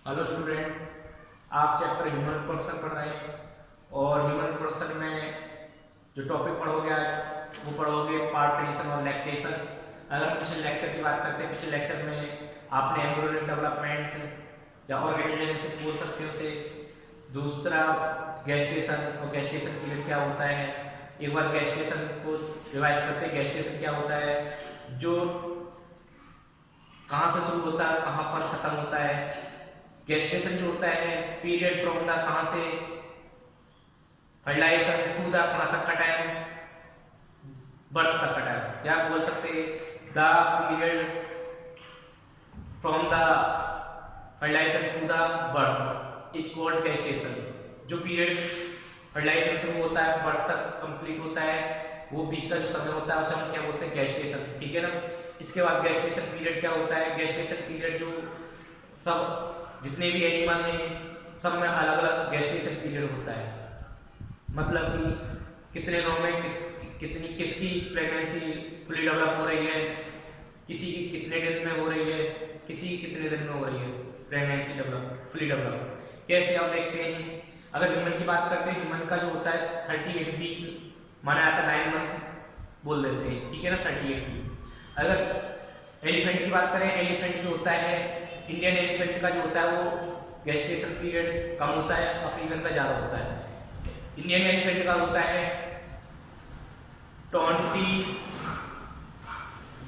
Hello student, आप chapter human reproduction पढ़ रहे हैं और ह्यूमन रिप्रोडक्शन में जो टॉपिक पढ़ोगे आज वो पढ़ोगे पार्ट्रीशन और लैक्टेशन। अगर हम पिछले लेक्चर की बात करते हैं, पिछले लेक्चर में आपने एम्ब्रियोनिक डेवलपमेंट या ऑर्गेनोजेनेसिस बोल सकते हो उसे, दूसरा गैस्टेशन और गैस्टेशन पीरियड क्या होता है। एक बार गैस्टेशन को रिवाइज करते हैं, गैस्टेशन क्या होता है, जो कहाँ से शुरू होता है कहाँ पर खत्म होता है। गेस्टेशन जो होता है पीरियड फ्रॉम द कहाँ से फर्टिलाइजेशन टू द कहाँ तक का टाइम, बर्थ तक का टाइम, या बोल सकते हैं the period from the fertilization to the birth is called gestation. जो पीरियड फर्टिलाइजेशन शुरू होता है बर्थ तक कंप्लीट होता है, वो बीच का जो समय होता है उसे हम क्या बोलते हैं, गेस्टेशन। ठीक है ना। इसके बाद गेस्टेशन पीरियड क्या होता है, गेस्टेशन पीरियड जो सब जितने भी एनिमल हैं सब में अलग अलग गेस्टेशन पीरियड होता है। मतलब कि कितने दिनों में कितनी किसकी प्रेगनेंसी फुली डेवलप हो रही है, किसी की कितने दिन में हो रही है, किसी की कितने दिन में हो रही है प्रेगनेंसी डेवलप फुली डेवलप। कैसे आप देखते हैं, अगर ह्यूमन की बात करते हैं, ह्यूमन का जो होता है 38 वीक माना जाता है, 9 मंथ बोल देते हैं। ठीक है ना, 38 वीक। अगर एलिफेंट की बात करें, एलिफेंट जो होता है इंडियन एलिफेंट का जो होता है वो गेस्टेशन पीरियड कम होता है, अफ्रीकन का ज़्यादा होता है। इंडियन एलिफेंट का होता है 20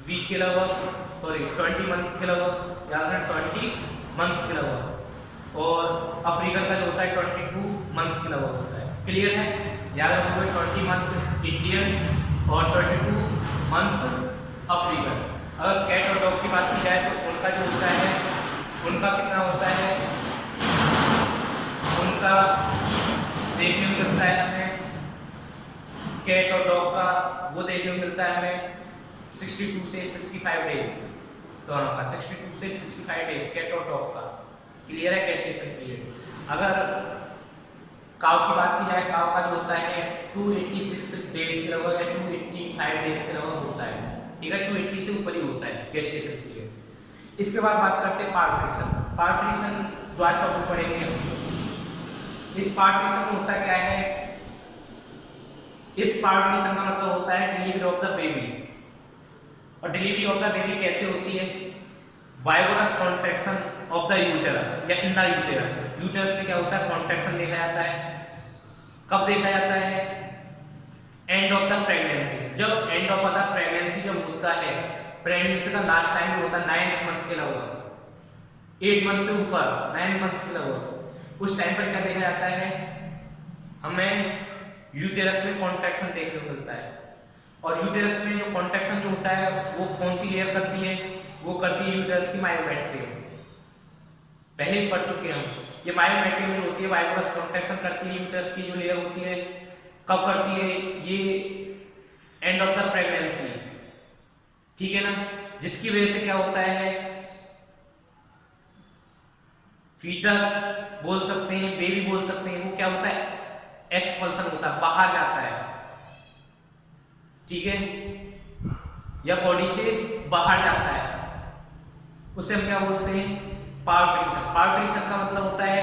वीक के लगभग, सॉरी 20 मंथ्स के लगभग, याद रखना 20 मंथ्स के लगभग, और अफ्रीकन का जो होता है 22 मंथ्स के लगभग होता है। क्लियर है, याद रखोगे 20 मंथ्स इंडियन और 22 मंथ्स अफ्रीकन। अगर कैट और डॉग की बात की जाए तो उनका जो होता है, उनका कितना होता है, उनका देखने को मिलता है हमें, कैट और डॉग का वो देखने को मिलता है हमें 62 से 65 डेज, दोनों का 62 से 65 डेज कैट और डॉग का। क्लियर है, गेस्टेशन पीरियड। अगर काव की बात की जाए, काव का जो होता है 286 डेज के लगभग या 285 डेज के लगभग होता है। ठीक है, 280 से ऊपर ही होता है गेस्टेशन पीरियड। इसके बाद बात करते हैं पार्ट्रीशन। पार्ट्रीशन जो आज टॉपिक पढ़ेंगे, इस पार्ट्रीशन में होता क्या है, इस पार्ट्रीशन का मतलब होता है डिलीवरी ऑफ द बेबी। और डिलीवरी ऑफ द बेबी कैसे होती है, vigorous contraction of the uterus या इन द यूटेरस। यूटेरस में क्या होता है, कॉन्ट्रैक्शन देखा जाता है। कब देखा जाता है, एंड ऑफ द प्रेगनेंसी। जब एंड ऑफ द प्रेगनेंसी जब होता है, प्रेगनेंसी का लास्ट टाइम होता है 9th मंथ के लगभग, 8 मंथ से ऊपर 9 मंथ्स के लगभग, उस टाइम पर क्या देखा जाता है, हमें यूटेरस में कॉन्ट्रैक्शन देखने को मिलता है। और यूटेरस में जो कॉन्ट्रैक्शन जो होता है वो कौन सी लेयर करती है, वो करती है यूटेरस की मायोमेट्रियम। पहले ही पढ़ चुके हैं हम, ये मायोमेट्रियम जो होती है वाइगोरस कॉन्ट्रैक्शन करती है, यूटेरस की जो लेयर होती है कब करती है, ये एंड ऑफ द प्रेगनेंसी। ठीक है ना, जिसकी वजह से क्या होता है, फीटस बोल सकते हैं, बेबी बोल सकते हैं, वो क्या होता है, एक्सपल्सन होता है, बाहर जाता है। ठीक है, या बॉडी से बाहर जाता है, उसे हम क्या बोलते हैं, पार्ट्रीशन। पार्ट्रीशन का मतलब होता है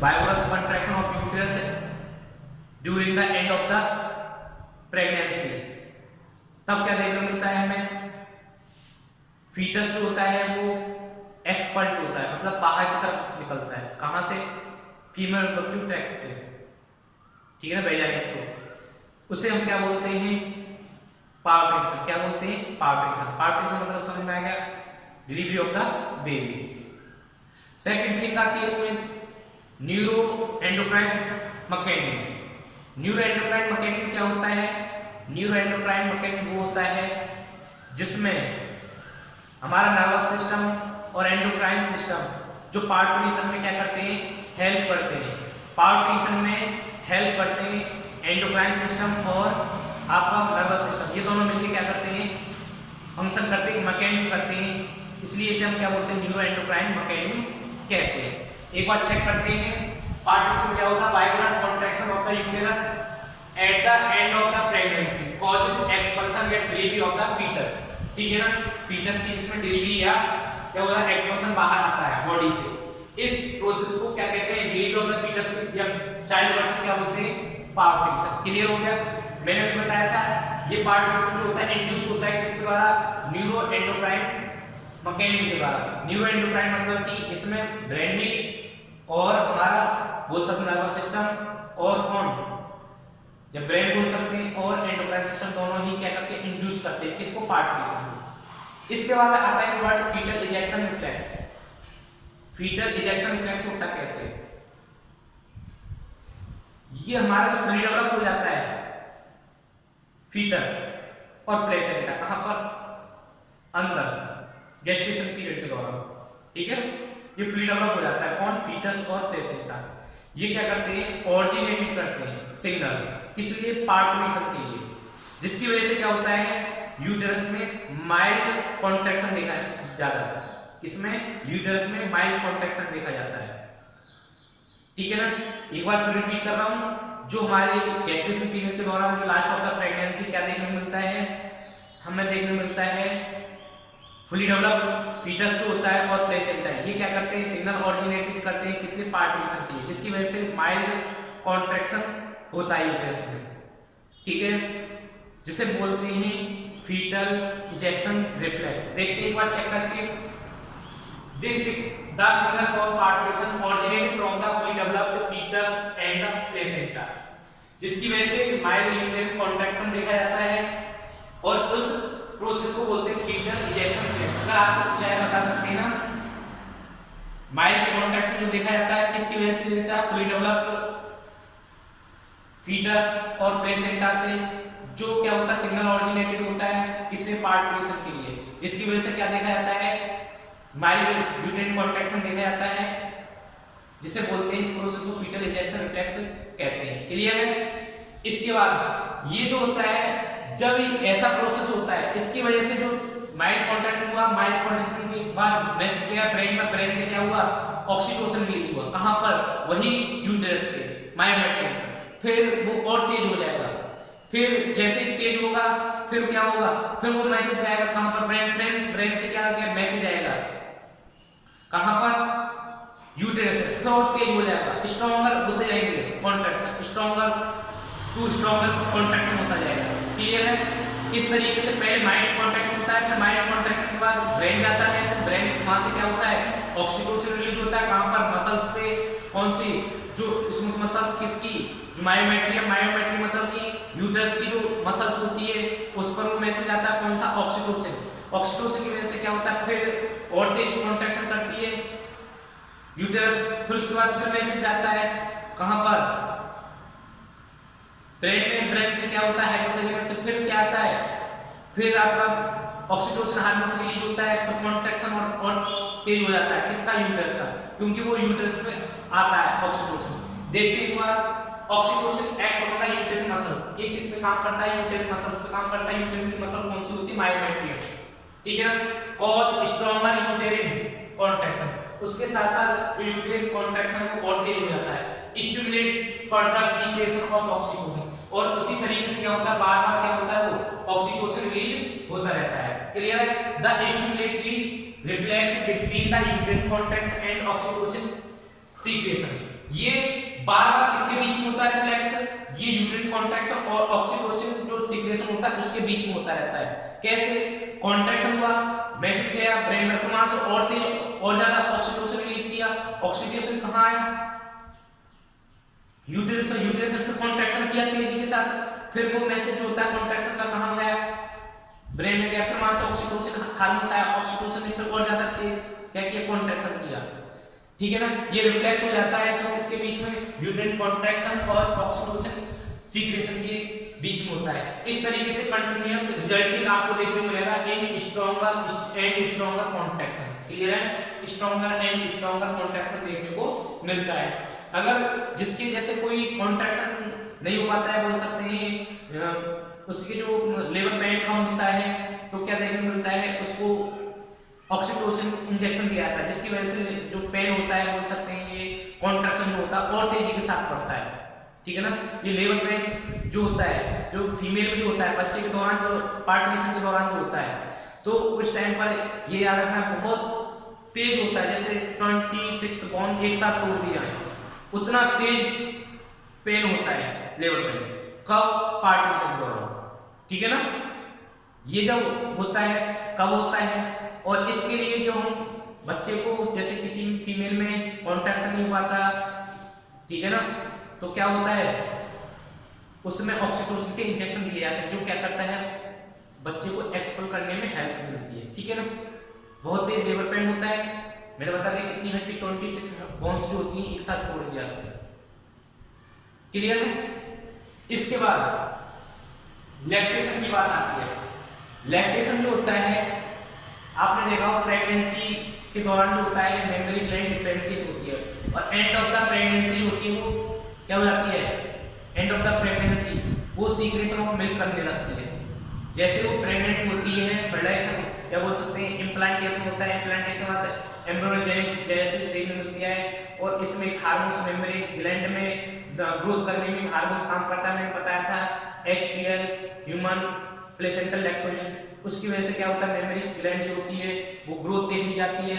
vigorous contraction of uterus during the end of the pregnancy. तब क्या देखने को मिलता है हमें, फीटस जो होता है वो एक्सपल्ट होता है, मतलब बाहर की तरफ निकलता है। कहां से, फीमेल रिप्रोडक्टिव ट्रैक्ट से। ठीक है ना, वैजाइनल थ्रू। उसे हम क्या बोलते हैं, पार्ट्रीशन। क्या बोलते हैं, पार्ट्रीशन। पार्ट्रीशन मतलब समझ में आ गया, delivery of the baby. Second thing आती है इसमें, neuro endocrine mechanism. Neuro endocrine mechanism क्या होता है, न्यूरो एंडोक्राइन मैकेनिज्म वो होता है जिसमें हमारा नर्वस सिस्टम और एंडोक्राइन सिस्टम जो पार्ट्रीशन में क्या करते हैं, हेल्प करते हैं। पार्ट्रीशन में हेल्प करते हैं एंडोक्राइन सिस्टम और आपका नर्वस सिस्टम, ये दोनों मिलकर क्या करते हैं, फंक्शन करते हैं, मैकेनिज्म करते हैं। इसलिए इसे हम क्या बोलते हैं, न्यूरो एंडोक्राइन मैकेनिज्म कहते हैं। एक बार चेक करते हैं, पार्ट्रीशन क्या होता है, vigorous contraction of the uterus at the end of the pregnancy causes expulsion and delivery of the foetus. ठीक है ना, फीटस की इसमें डिलीवरी या क्या होता है, एक्सपल्सन बाहर आता है बॉडी से। इस प्रोसेस को क्या कहते हैं, डिलीवरी ऑफ द फीटस या चाइल्ड बर्थ क्या बोलते हैं, पार्टिशन। क्लियर हो गया। मैंने अभी बताया था ये पार्टिशन जो होता है इंड्यूस होता है किसके द्वारा, न्यूरो एंडोक्राइन मैकेनिज्म के द्वारा। न्यूरो एंडोक्राइन मतलब कि इसमें ब्रेन भी और हमारा बोल सकते नर्वस सिस्टम और कौन, जब ब्रेन बोल सकते हैं और एंडोक्राइन सिस्टम दोनों ही क्या करते हैं, इंड्यूस करते हैं किसको, पार्टिशन। इसके बाद आता है word fetal ejection reflex. Fetal ejection reflex होता कैसे, ये हमारा फ्लूइड डेवलप हो जाता है फीटस और प्लेसेंटा, कहां पर, अंदर गेस्टेशन पीरियड के दौरान, ठीक है। ये फ्लूइड डेवलप हो जाता है कौन, फीटस और प्लेसेंटा। ये क्या करते हैं, ऑरिजिनेटिव करते हैं सिग्नल, किस लिए, पार्टिशन के लिए, जिसकी वजह से क्या होता है, यूटेरस में माइल्ड कॉन्ट्रैक्शन देखा जाता है। किसमें, यूटेरस में माइल्ड कॉन्ट्रैक्शन देखा जाता है, ठीक है ना। एक बार फिर रिपीट कर रहा हूं, जो हमारे गेस्टेशन पीरियड के दौरान जो लास्ट ऑफ द प्रेगनेंसी क्या देखने को मिलता है, हमें देखने को मिलता है फुली डेवलप फीटस जो होता है और प्लेसेंटा, ये क्या करते हैं, सिग्नल ऑरिजिनेटेड करते हैं किसके, पार्टिशन के लिए, जिसकी वजह से माइल्ड कॉन्ट्रैक्शन होता है यूटेरस में, ठीक है, जिसे बोलते हैं फीटल इजेक्शन रिफ्लेक्स। देखते हैं एक बार चेक करके, this the signal for partition originated from the fully developed fetus and the placenta, जिसकी वजह से माइल्ड यूटेराइन कॉन्ट्रैक्शन देखा जाता है और उस प्रोसेस को बोलते हैं फीटल इजेक्शन रिफ्लेक्स। अगर आपसे पूछा है बता सकते हैं ना, माइल्ड कॉन्ट्रैक्शन जो देखा जाता है किसकी वजह से देखता है, फुली डेवलप्ड फीटस और प्लेसेंटा से, जो क्या होता है, सिग्नल ऑरिजिनेटेड होता है किसमें, पार्टिशन के लिए, जिसकी वजह से क्या देखा जाता है, माइल्ड यूटेराइन कॉन्ट्रैक्शन देखा जाता है, जिसे बोलते हैं, इस प्रोसेस को फीटल इजेक्शन रिफ्लेक्स कहते हैं। क्लियर है। इसके बाद ये जो होता है, जब ऐसा प्रोसेस होता है, इसकी वजह से जो माइल्ड कॉन्ट्रैक्शन हुआ, माइल्ड कॉन्ट्रैक्शन के बाद मैसेज गया ब्रेन में, ब्रेन से क्या हुआ, ऑक्सीटोसिन रिलीज हुआ, कहां पर, वही यूटेरस पे, मायोमेट्रियम, फिर वो और तेज हो जाएगा, फिर जैसे तेज होगा फिर क्या होगा, फिर वो मैसेज जाएगा कहां पर, ब्रेन से क्या आएगा, मैसेज आएगा कहां पर, यूटेरस में, फिर और तेज हो जाएगा, स्ट्रॉन्गर होते जाएंगे contraction, stronger to stronger contraction होता जाएगा। क्लियर है। इस तरीके से पहले माइल्ड कॉन्ट्रैक्शन होता है, फिर माइल्ड कॉन्ट्रैक्शन के बाद ब्रेन जाता है, ब्रेन वहां से क्या होता है, ऑक्सीटोसिन रिलीज होता है, कहां पर, मसल्स पे, कौन सी, जो स्मूथ मसल्स किसकी, जो मायोमेट्रियम मतलब कि यूटेरस की जो मसल्स होती है उस पर वो मैसेज आता है, कौन सा, ऑक्सीटोसिन। ऑक्सीटोसिन की वजह से क्या होता है, फिर और तेज कॉन्ट्रैक्शन करती है यूटेरस, फिर उसके बाद फिर मैसेज आता है कहां पर, ब्रेन में, ब्रेन से क्या होता है, हाइपोथैलेमस से फिर क्या आता है, फिर आपका ऑक्सीटोसिन हार्मोन रिलीज होता है, फिर कॉन्ट्रैक्शन और तेज हो जाता है किसका, यूटेरस का, क्योंकि वो यूटेरस में आता है ऑक्सीटोसिन। देखते हैं एक बार, oxytocin act on the uterine muscles, ये किस पे काम करता है, यूटेराइन मसल्स पे काम करता है। यूटेराइन की मसल कौन सी होती है, मायोमेट्रियम, ठीक है ना। कॉज स्ट्रॉन्गर यूटेराइन कॉन्ट्रैक्शन, उसके साथ साथ यूटेराइन कॉन्ट्रैक्शन को और तेज हो जाता है, stimulate further secretion of oxytocin, और उसी तरीके से क्या होता है, बार-बार क्या होता है, वो ऑक्सीटोसिन रिलीज होता रहता है। क्लियर है। The stimulatory reflex between the uterine contraction and oxytocin secretion, ये बार-बार किसके बीच में होता है रिफ्लेक्स, ये यूटेराइन कॉन्ट्रैक्शन और ऑक्सीटोसिन जो सीक्रेशन होता है उसके बीच में होता रहता है। कैसे, कॉन्ट्रैक्शन हुआ, मैसेज गया ब्रेन में, वहां से और तेज और ज्यादा ऑक्सीटोसिन रिलीज किया, ऑक्सीटोसिन कहां है, यूटेरस में, यूटेरस से फिर कॉन्ट्रैक्शन किया तेजी के साथ, फिर वो मैसेज जो होता है कॉन्ट्रैक्शन का कहां गया, ब्रेन में गया, फिर वहां से ऑक्सीटोसिन हार्मोन आया, ऑक्सीटोसिन ने फिर और ज्यादा तेज क्या किया, कॉन्ट्रैक्शन किया, ठीक है ना। ये रिफ्लेक्स हो जाता है जो इसके बीच में यूटेराइन कॉन्ट्रैक्शन और ऑक्सीटोसिन सीक्रेशन के बीच में होता है। इस तरीके से कंटीन्यूअस रिजल्टिंग आपको देखने को मिलेगा इन stronger and stronger contraction. Clear है, स्ट्रॉन्गर एंड स्ट्रॉन्गर कॉन्ट्रैक्शन देखने को मिलता है। अगर जिसके जैसे कोई कॉन्ट्रैक्शन नहीं हो पाता है, बोल सकते हैं उसके जो लेवल पेन कम होता है, तो क्या देखने को मिलता है, उसको ऑक्सीटोसिन इंजेक्शन दिया जाता है, जिसकी वजह से जो पेन होता है, बोल सकते हैं ये कॉन्ट्रैक्शन जो होता है और तेजी के साथ बढ़ता है, ठीक है ना। ये लेबर पेन जो होता है, जो फीमेल में जो होता है, बच्चे के दौरान, जो पार्टिशन के दौरान जो होता है, तो उस टाइम पर ये याद रखना बहुत तेज होता है, जैसे 26 बॉन्ड एक साथ तोड़ दिया है, उतना तेज पेन होता है लेबर पेन, कब? पार्टिशन के दौरान, ठीक है ना। ये जब होता है कब होता है, और इसके लिए जो हम बच्चे को, जैसे किसी फीमेल में कॉन्ट्रैक्शन नहीं हो पाता, ठीक है ना, तो क्या होता है उसमें ऑक्सीटोसिन के इंजेक्शन दिए जाते हैं, जो क्या करता है बच्चे को एक्सपेल करने में हेल्प मिलती है, ठीक है ना। बहुत तेज लेबर पेन होता है, मैंने बता दिया कितनी हड्डी 26 बोन्स जो होती हैं एक साथ तोड़ दी जाती है, क्लियर है। इसके बाद लैक्टेशन की बात आती है। लैक्टेशन जो होता है आपने देखा हो प्रेगनेंसी के दौरान जो होता है मेमोरी ग्लैंड डिफरेंशिएट होती है, और एंड ऑफ द प्रेगनेंसी होती है वो क्या हो जाती है, एंड ऑफ द प्रेगनेंसी वो सीक्रेशन ऑफ मिल्क करने लगती है। जैसे वो प्रेग्नेंट होती है, फर्टिलाइजेशन क्या बोल सकते हैं, इम्प्लांटेशन होता है, इम्प्लांटेशन होता है, एम्ब्रियोजेनेसिस देखने मिलती है, और इसमें एक हार्मोन्स मेमोरी ग्लैंड में ग्रोथ करने में हार्मोन्स काम करता है, मैंने बताया था HPL ह्यूमन प्लेसेंटल लैक्टोजन, उसकी वजह से क्या होता है मेमोरी ग्लैंड जो होती है वो ग्रोथ देखी जाती है।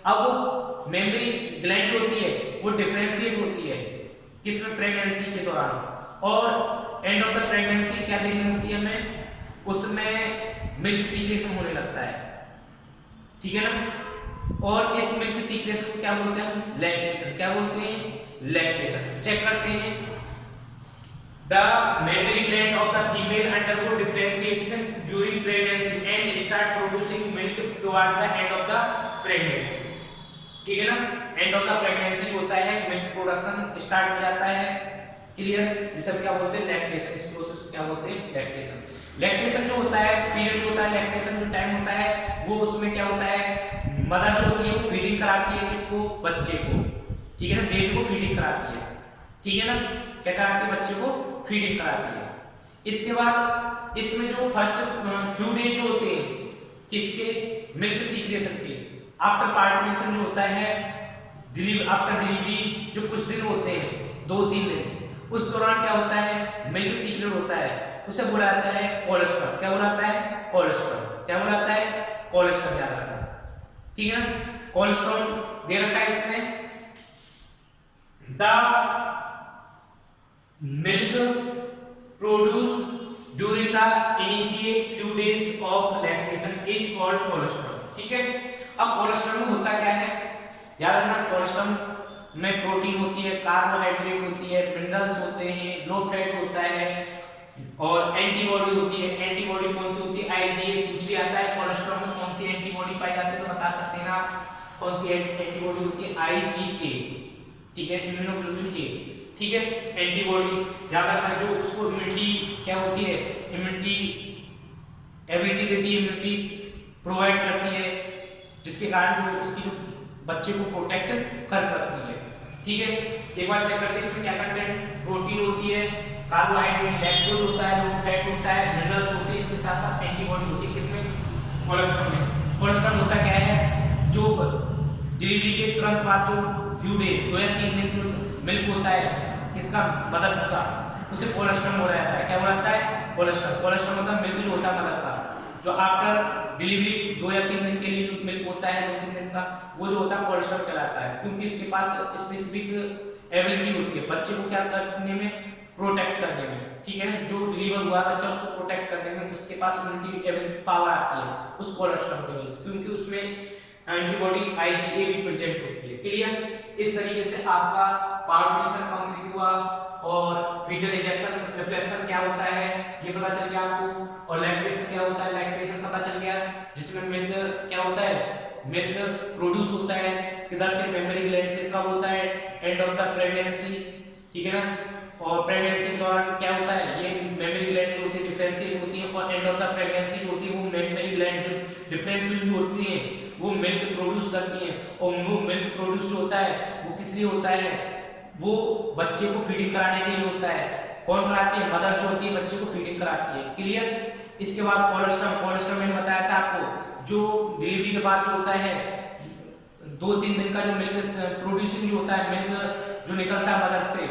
अब वो मेमोरी ग्लैंड जो होती है वो डिफरेंशिएट होती है किसमें, प्रेगनेंसी के दौरान, और एंड ऑफ द प्रेगनेंसी क्या देखने मिलती है हमें, उसमें मिल्क सीक्रेशन होने लगता है, ठीक है ना। और इस मिल्क सीक्रेशन को क्या बोलते हैं, लैक्टेशन, क्या बोलते हैं, लैक्टेशन। चेक करते हैं, the memory gland of the female undergo differentiation during pregnancy and start producing milk towards the end of the pregnancy, ठीक है ना। एंड ऑफ द प्रेगनेंसी होता है मिल्क प्रोडक्शन स्टार्ट हो जाता है, क्लियर। जिसे क्या बोलते हैं, लैक्टेशन। इस प्रोसेस को क्या बोलते हैं, लैक्टेशन। लैक्टेशन जो होता है पीरियड होता है, लैक्टेशन जो टाइम होता है वो उसमें क्या होता है, मदर जो होती है वो फीडिंग कराती है किसको, बच्चे को, ठीक है ना, बेबी को फीडिंग कराती है, ठीक है ना, क्या कराती है, बच्चे को फीडिंग कराती है। इसके बाद इसमें जो फर्स्ट फ्यू डेज जो होते हैं किसके, मिल्क सीक्रेशन के, आफ्टर पार्टुलेशन जो होता है, आफ्टर डिलीवरी जो कुछ दिन होते हैं 2-3 दिन, उस दौरान क्या होता है मिल्क सीक्रेट होता है, उसे बोला जाता है कोलेस्ट्रॉल। क्या बोला जाता है, कोलेस्ट्रॉल। क्या बोला जाता है, कोलेस्ट्रॉल, याद रखना, ठीक है ना। कोलेस्ट्रॉल दे रखा है इसमें, the milk produced during the initiate few days of lactation is called cholesterol, ठीक है। अब कोलेस्ट्रॉल में होता क्या है, याद रखना, कोलेस्ट्रॉल में प्रोटीन होती है, कार्बोहाइड्रेट होती है, मिनरल्स होते हैं, लो फैट होता है, और एंटीबॉडी होती है। एंटीबॉडी कौन सी होती है, IgA। कुछ भी आता है कोलेस्ट्रॉल में कौन सी एंटीबॉडी पाई जाती है तो बता सकते हैं ना, कौन सी एंटीबॉडी होती है, IgA, ठीक है, इम्यूनोग्लोबुलिन A, ठीक है। एंटीबॉडी याद रखना, जो उसको इम्यूनिटी क्या होती है, इम्यूनिटी एबिलिटी देती है, इम्यूनिटी प्रोवाइड करती है, जिसके कारण जो उसकी जो बच्चे को प्रोटेक्ट कर रखती है, ठीक है। एक बार चेक करते हैं इसमें क्या करते हैं, प्रोटीन होती है, कार्बोहाइड्रेट, लैक्टोज होता है, लो फैट होता है, मिनरल्स होते हैं, इसके साथ साथ एंटीबॉडी होती है किसमें, कोलेस्ट्रॉल में। कोलेस्ट्रॉल होता क्या है, जो डिलीवरी के तुरंत बाद जो फ्यू डेज 2 या 3 दिन जो मिल्क होता है किसका, मदर्स का, उसे कोलेस्ट्रॉल बोला जाता है। क्या बोला जाता है, कोलेस्ट्रॉल। कोलेस्ट्रॉल मतलब मिल्क जो होता है मदर का, जो आफ्टर डिलीवरी 2 या 3 दिन के लिए जो मिल्क होता है 2-3 दिन का, वो जो होता है कोलेस्ट्रॉल कहलाता है, क्योंकि इसके पास स्पेसिफिक एबिलिटी होती है बच्चे को क्या करने में, प्रोटेक्ट करने में, ठीक है। जो डिलीवर हुआ बच्चा उसको प्रोटेक्ट करने में उसके पास इम्यूनिटी एबिलिटी पावर आती है उस कोलेस्ट्रॉल की वजह से, क्योंकि उसमें एंटीबॉडी IgA भी प्रेजेंट होती है, क्लियर। इस तरीके से आपका पार्टुलेशन कंप्लीट हुआ, और फीटल इजेक्शन रिफ्लेक्शन क्या होता है ये पता चल गया आपको, और लैक्टेशन क्या होता है, लैक्टेशन पता चल गया, जिसमें मिल्क क्या होता है, मिल्क प्रोड्यूस होता है किधर से, मेमोरी ग्लैंड से। कब होता है, एंड ऑफ द प्रेगनेंसी, ठीक है ना। और प्रेगनेंसी के दौरान क्या होता है, ये मेमोरी ग्लैंड जो होती है डिफरेंशिएट होती है, और एंड ऑफ द प्रेगनेंसी जो होती है वो मेमोरी ग्लैंड जो डिफरेंशिएट होती है वो मिल्क प्रोड्यूस करती है, और वो मिल्क प्रोड्यूस जो होता है वो किस लिए होता है, वो बच्चे को फीडिंग कराने के लिए होता है। कौन कराती है, मदर जो होती है बच्चे को फीडिंग कराती है, क्लियर। इसके बाद कोलेस्ट्रॉल। कोलेस्ट्रॉल मैंने बताया था आपको, जो डिलीवरी के बाद जो होता है 2-3 दिन का जो मिल्क प्रोड्यूसिंग जो होता है, मिल्क जो निकलता है मदर से,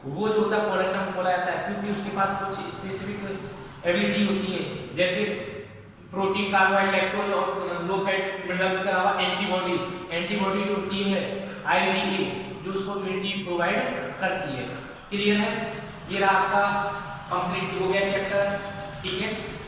वो जो होता है कोलेस्ट्रॉल बोला जाता है, क्योंकि उसके पास कुछ स्पेसिफिक एबिलिटी होती है, जैसे प्रोटीन, कार्बोहाइड्रेट, लैक्टोज और लो फैट मिनरल्स के अलावा एंटीबॉडी जो होती है IgA जो उसको इम्यूनिटी प्रोवाइड करती है। क्लियर है? ये रहा आपका कंप्लीट हो गया चैप्टर। ठीक है।